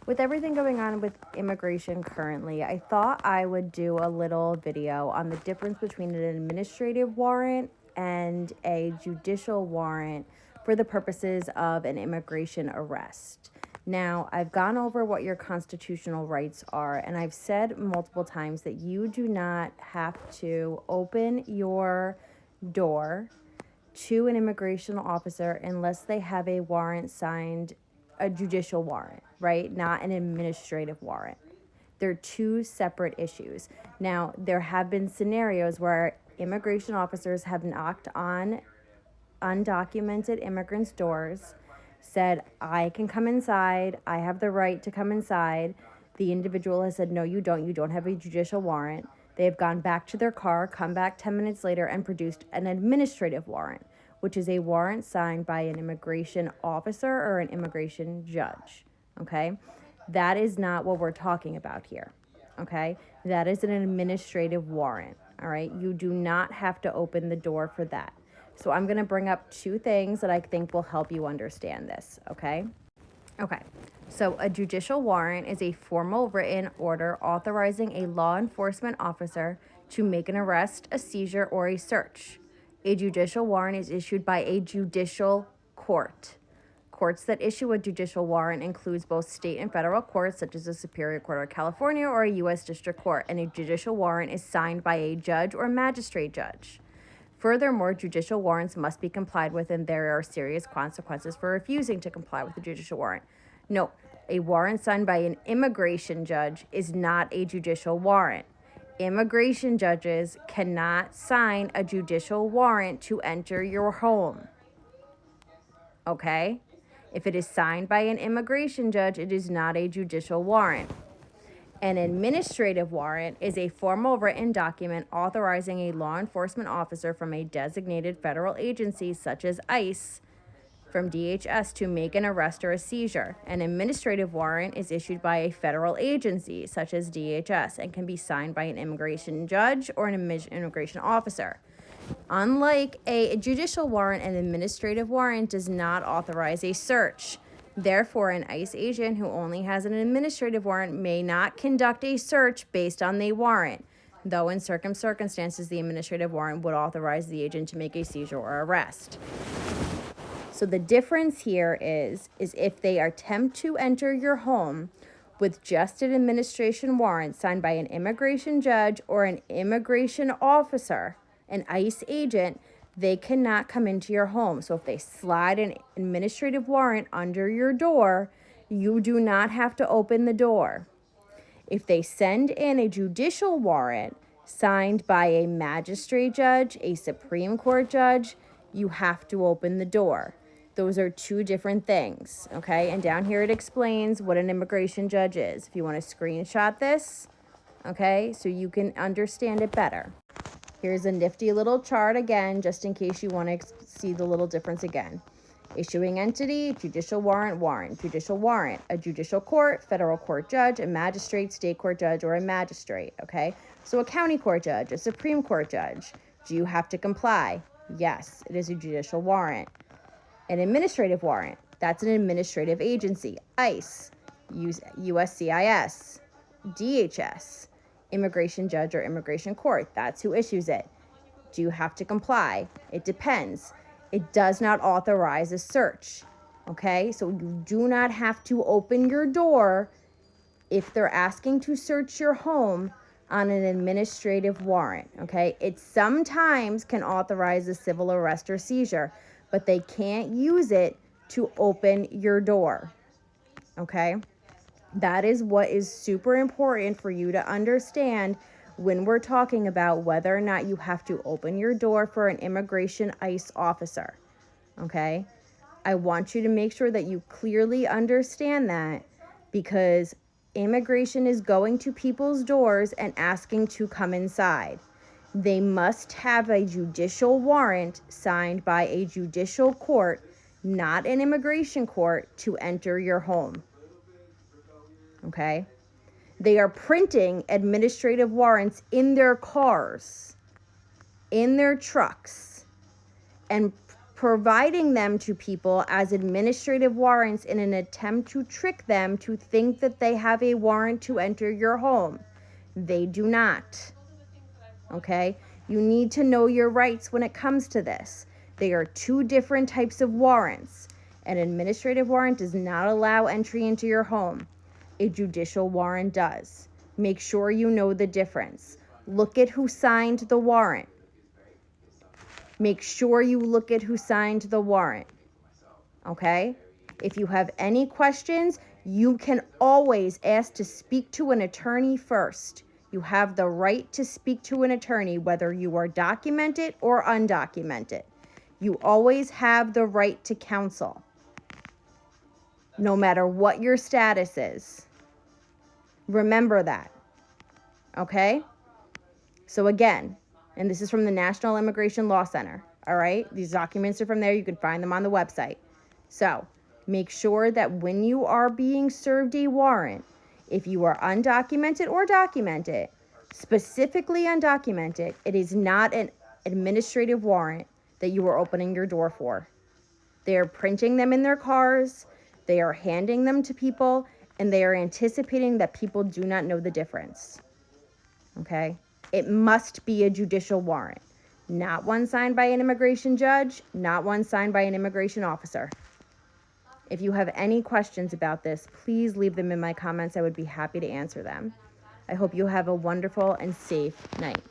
With everything going on with immigration currently, I thought I would do a little video on the difference between an administrative warrant and a judicial warrant for the purposes of an immigration arrest. Now, I've gone over what your constitutional rights are, and I've said multiple times that you do not have to open your door to an immigration officer unless they have a warrant signed, a judicial warrant, right? Not an administrative warrant. They're two separate issues. Now, there have been scenarios where immigration officers have knocked on undocumented immigrants' doors, said, I can come inside, I have the right to come inside. The individual has said, no, you don't have a judicial warrant. They have gone back to their car, come back 10 minutes later, and produced an administrative warrant, which is a warrant signed by an immigration officer or an immigration judge, okay? That is not what we're talking about here, okay? That is an administrative warrant, all right? You do not have to open the door for that. So I'm going to bring up two things that I think will help you understand this, okay? Okay, so a judicial warrant is a formal written order authorizing a law enforcement officer to make an arrest, a seizure, or a search. A judicial warrant is issued by a judicial court. Courts that issue a judicial warrant includes both state and federal courts, such as the Superior Court of California or a U.S. District Court, and a judicial warrant is signed by a judge or magistrate judge. Furthermore, judicial warrants must be complied with, and there are serious consequences for refusing to comply with a judicial warrant. Note, a warrant signed by an immigration judge is not a judicial warrant. Immigration judges cannot sign a judicial warrant to enter your home. Okay? If it is signed by an immigration judge, it is not a judicial warrant. An administrative warrant is a formal written document authorizing a law enforcement officer from a designated federal agency, such as ICE, from DHS, to make an arrest or a seizure. An administrative warrant is issued by a federal agency, such as DHS, and can be signed by an immigration judge or an immigration officer. Unlike a judicial warrant, an administrative warrant does not authorize a search. Therefore, an ICE agent who only has an administrative warrant may not conduct a search based on the warrant, though in certain circumstances the administrative warrant would authorize the agent to make a seizure or arrest. So the difference here is if they attempt to enter your home with just an administration warrant signed by an immigration judge or an immigration officer, an ICE agent, they cannot come into your home. So if they slide an administrative warrant under your door, you do not have to open the door. If they send in a judicial warrant signed by a magistrate judge, a Supreme Court judge, you have to open the door. Those are two different things, okay? And down here it explains what an immigration judge is. If you want to screenshot this, okay, so you can understand it better. Here's a nifty little chart again, just in case you want to see the little difference again. Issuing entity, judicial warrant, judicial warrant, a judicial court, federal court judge, a magistrate, state court judge, or a magistrate, okay? So a county court judge, a Supreme Court judge. Do you have to comply? Yes, it is a judicial warrant. An administrative warrant, that's an administrative agency, ICE, USCIS, DHS. Immigration judge or immigration court, that's who issues it. Do you have to comply? It depends. It does not authorize a search, okay? So you do not have to open your door if they're asking to search your home on an administrative warrant, okay? It sometimes can authorize a civil arrest or seizure, but they can't use it to open your door, okay? That is what is super important for you to understand when we're talking about whether or not you have to open your door for an immigration ICE officer, okay? I want you to make sure that you clearly understand that, because immigration is going to people's doors and asking to come inside. They must have a judicial warrant signed by a judicial court, not an immigration court, to enter your home. Okay? They are printing administrative warrants in their cars, in their trucks, and providing them to people as administrative warrants in an attempt to trick them to think that they have a warrant to enter your home. They do not. Okay? You need to know your rights when it comes to this. They are two different types of warrants. An administrative warrant does not allow entry into your home. A judicial warrant does. Make sure you know the difference. Look at who signed the warrant. Make sure you look at who signed the warrant. Okay? If you have any questions, you can always ask to speak to an attorney first. You have the right to speak to an attorney, whether you are documented or undocumented. You always have the right to counsel, no matter what your status is. Remember that. Okay? So again, and this is from the National Immigration Law Center, all right? These documents are from there. You can find them on the website. So make sure that when you are being served a warrant, if you are undocumented or documented, specifically undocumented, it is not an administrative warrant that you are opening your door for. They are printing them in their cars, they are handing them to people, and they are anticipating that people do not know the difference. Okay? It must be a judicial warrant, not one signed by an immigration judge, not one signed by an immigration officer. If you have any questions about this, please leave them in my comments. I would be happy to answer them. I hope you have a wonderful and safe night.